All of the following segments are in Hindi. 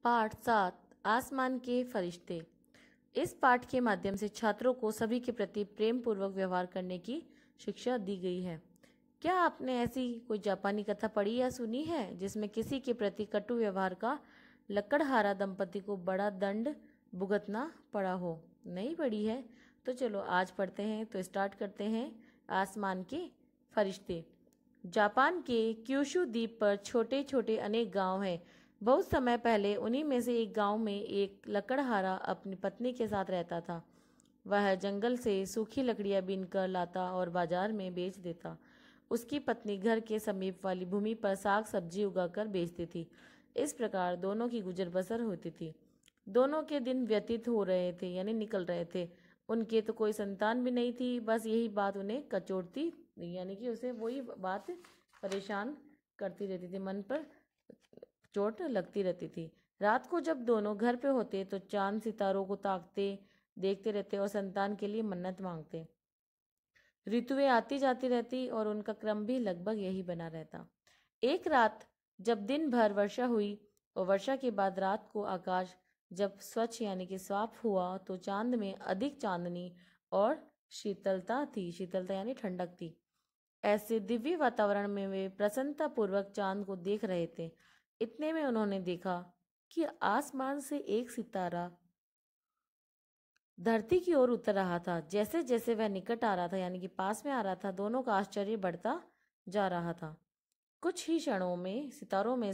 पाठ 7 आसमान के फरिश्ते। इस पाठ के माध्यम से छात्रों को सभी के प्रति प्रेम पूर्वक व्यवहार करने की शिक्षा दी गई है। क्या आपने ऐसी कोई जापानी कथा पढ़ी या सुनी है जिसमें किसी के प्रति कटु व्यवहार का लकड़हारा दंपति को बड़ा दंड भुगतना पड़ा हो? नहीं पढ़ी है तो चलो आज पढ़ते हैं। तो स्टार्ट करते हैं। आसमान के फरिश्ते। जापान के क्यूशू द्वीप पर छोटे छोटे अनेक गांव हैं। बहुत समय पहले उन्हीं में से एक गांव में एक लकड़हारा अपनी पत्नी के साथ रहता था। वह जंगल से सूखी लकड़ियां बीनकर लाता और बाजार में बेच देता। उसकी पत्नी घर के समीप वाली भूमि पर साग सब्जी उगाकर बेचती थी। इस प्रकार दोनों की गुजर बसर होती थी। दोनों के दिन व्यतीत हो रहे थे, यानी निकल रहे थे। उनके तो कोई संतान भी नहीं थी। बस यही बात उन्हें कचोटती, यानी कि उसे वही बात परेशान करती रहती थी, मन पर चोट लगती रहती थी। रात को जब दोनों घर पे होते तो चांद सितारों को ताकते देखते रहते और संतान के लिए मन्नत मांगते। ऋतुएं आती जाती रहती और उनका क्रम भी लगभग यही बना रहता। एक रात जब दिन भर वर्षा हुई और वर्षा के बाद रात को आकाश जब स्वच्छ यानी कि साफ हुआ तो चांद में अधिक चांदनी और शीतलता थी। शीतलता यानी ठंडक थी। ऐसे दिव्य वातावरण में वे प्रसन्नता पूर्वक चांद को देख रहे थे। इतने में उन्होंने देखा कि आसमान से एक सितारा धरती की ओर उतर रहा था। जैसे जैसे वह निकट आ रहा था, यानी कि पास में आ रहा था, दोनों का आश्चर्य बढ़ता जा रहा था। कुछ ही क्षणों में सितारों में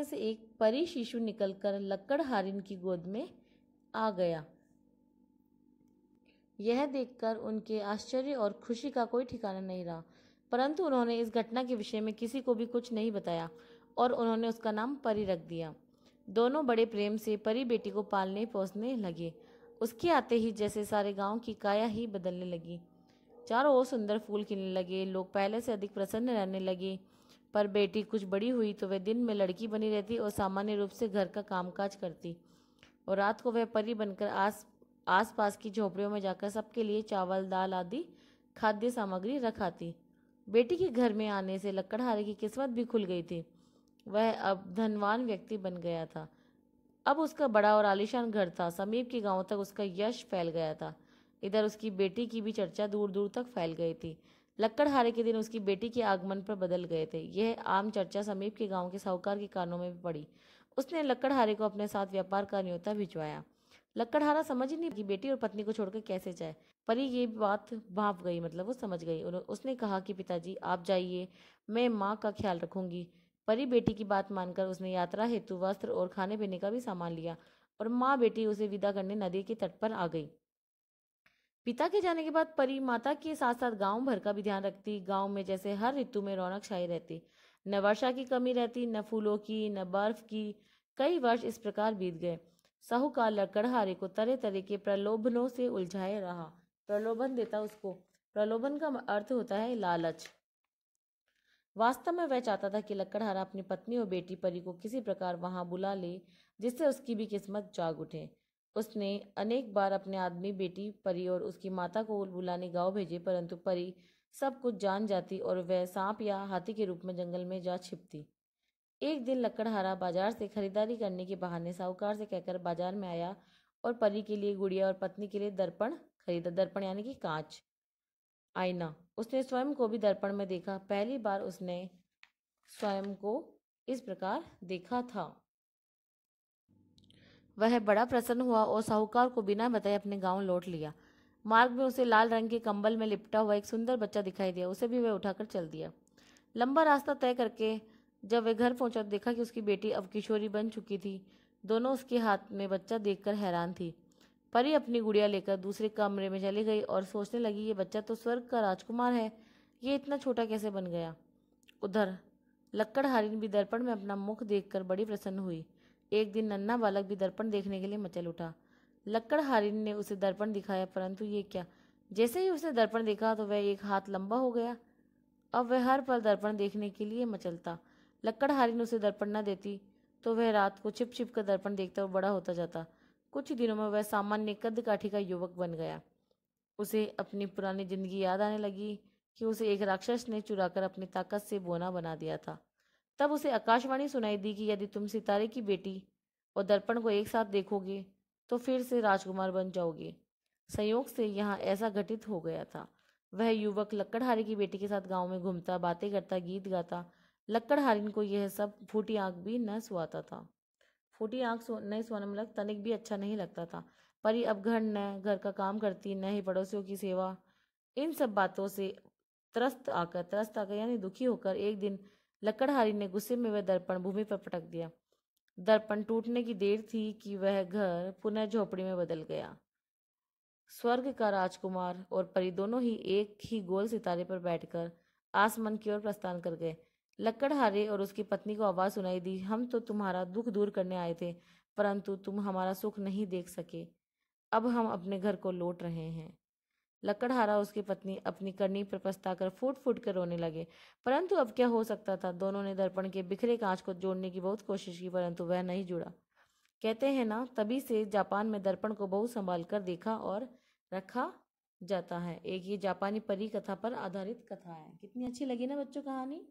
से एक परी शिशु निकलकर लकड़हारिन की गोद में आ गया। यह देखकर उनके आश्चर्य और खुशी का कोई ठिकाना नहीं रहा, परंतु उन्होंने इस घटना के विषय में किसी को भी कुछ नहीं बताया और उन्होंने उसका नाम परी रख दिया। दोनों बड़े प्रेम से परी बेटी को पालने पोसने लगे। उसके आते ही जैसे सारे गांव की काया ही बदलने लगी। चारों ओर सुंदर फूल खिलने लगे। लोग पहले से अधिक प्रसन्न रहने लगे। पर बेटी कुछ बड़ी हुई तो वह दिन में लड़की बनी रहती और सामान्य रूप से घर का कामकाज करती, और रात को वह परी बनकर आस पास की झोपड़ियों में जाकर सबके लिए चावल दाल आदि खाद्य सामग्री रखाती। बेटी के घर में आने से लकड़हारे की किस्मत भी खुल गई थी। वह अब धनवान व्यक्ति बन गया था। अब उसका बड़ा और आलीशान घर था। समीप के गांवों तक उसका यश फैल गया था। इधर उसकी बेटी की भी चर्चा दूर दूर तक फैल गई थी। लकड़हारे के दिन उसकी बेटी के आगमन पर बदल गए थे। यह आम चर्चा समीप के गांव के साहूकार के कानों में भी पड़ी। उसने लकड़हारे को अपने साथ व्यापार का न्योता भिजवाया। लकड़हारा समझ ही नहीं कि बेटी और पत्नी को छोड़कर कैसे जाए। परी ये बात भाप गई, मतलब वो समझ गई। उसने कहा कि पिताजी आप जाइए, मैं माँ का ख्याल रखूंगी। परी बेटी की बात मानकर उसने यात्रा हेतु वस्त्र और खाने पीने का भी सामान लिया और माँ बेटी उसे विदा करने नदी के तट पर आ गई। पिता के जाने के बाद परी माता के साथ साथ गांव भर का भी ध्यान रखती। गांव में जैसे हर ऋतु में रौनक छाई रहती। न वर्षा की कमी रहती, न फूलों की, न बर्फ की। कई वर्ष इस प्रकार बीत गए। साहूकार लकड़हारे को तरह तरह के प्रलोभनों से उलझाए रहा। प्रलोभन देता उसको। प्रलोभन का अर्थ होता है लालच। वास्तव में वह चाहता था कि लकड़हारा अपनी पत्नी और बेटी परी को किसी प्रकार वहां बुला ले, जिससे उसकी भी किस्मत जाग उठे। उसने अनेक बार अपने आदमी, बेटी, परी और उसकी माता को बुलाने गांव भेजे, परंतु परी सब कुछ जान जाती और वह सांप या हाथी के रूप में जंगल में जा छिपती। एक दिन लकड़हारा बाजार से खरीदारी करने के बहाने साहूकार से कहकर बाजार में आया और परी के लिए गुड़िया और पत्नी के लिए दर्पण खरीदा। दर्पण यानी कि कांच, आईना। उसने स्वयं को भी दर्पण में देखा। पहली बार उसने स्वयं को इस प्रकार देखा था। वह बड़ा प्रसन्न हुआ और साहूकार को बिना बताए अपने गांव लौट लिया। मार्ग में उसे लाल रंग के कंबल में लिपटा हुआ एक सुंदर बच्चा दिखाई दिया। उसे भी वह उठाकर चल दिया। लंबा रास्ता तय करके जब वह घर पहुंचा तो देखा कि उसकी बेटी अब किशोरी बन चुकी थी। दोनों उसके हाथ में बच्चा देखकर हैरान थी। परी अपनी गुड़िया लेकर दूसरे कमरे में चली गई और सोचने लगी, ये बच्चा तो स्वर्ग का राजकुमार है, ये इतना छोटा कैसे बन गया। उधर लकड़हारिन भी दर्पण में अपना मुख देखकर बड़ी प्रसन्न हुई। एक दिन नन्हा बालक भी दर्पण देखने के लिए मचल उठा। लकड़हारिन ने उसे दर्पण दिखाया, परंतु ये क्या। जैसे ही उसने दर्पण देखा तो वह एक हाथ लंबा हो गया। अब वह हर पल दर्पण देखने के लिए मचलता। लकड़हारिन उसे दर्पण न देती तो वह रात को छिप छिप कर दर्पण देखता और बड़ा होता जाता। कुछ ही दिनों में वह सामान्य कद काठी का युवक बन गया। उसे अपनी पुरानी जिंदगी याद आने लगी कि उसे एक राक्षस ने चुराकर अपनी ताकत से बोना बना दिया था। तब उसे आकाशवाणी सुनाई दी कि यदि तुम सितारे की बेटी और दर्पण को एक साथ देखोगे तो फिर से राजकुमार बन जाओगे। संयोग से यहाँ ऐसा घटित हो गया था। वह युवक लक्कड़हारे की बेटी के साथ गांव में घूमता, बातें करता, गीत गाता। लक्कड़हारिन को यह सब फूटी आंख भी न सुहाता था। फूटी आंख नहीं सोने में तनिक भी अच्छा नहीं लगता था। परी अब घर न घर का काम करती, न ही पड़ोसियों की सेवा। इन सब बातों से त्रस्त आकर यानी दुखी होकर एक दिन लकड़हारी ने गुस्से में वह दर्पण भूमि पर पटक दिया। दर्पण टूटने की देर थी कि वह घर पुनः झोपड़ी में बदल गया। स्वर्ग का राजकुमार और परी दोनों ही एक ही गोल सितारे पर बैठकर आसमान की ओर प्रस्थान कर गए। लकड़हारे और उसकी पत्नी को आवाज सुनाई दी, हम तो तुम्हारा दुख दूर करने आए थे, परंतु तुम हमारा सुख नहीं देख सके। अब हम अपने घर को लौट रहे हैं। लकड़हारा और उसकी पत्नी अपनी करनी पर पछताकर फूट फूट कर रोने लगे। परंतु अब क्या हो सकता था। दोनों ने दर्पण के बिखरे कांच को जोड़ने की बहुत कोशिश की, परंतु वह नहीं जुड़ा। कहते हैं ना, तभी से जापान में दर्पण को बहुत संभाल कर देखा और रखा जाता है। एक ये जापानी परी कथा पर आधारित कथा है। कितनी अच्छी लगी ना बच्चों कहानी।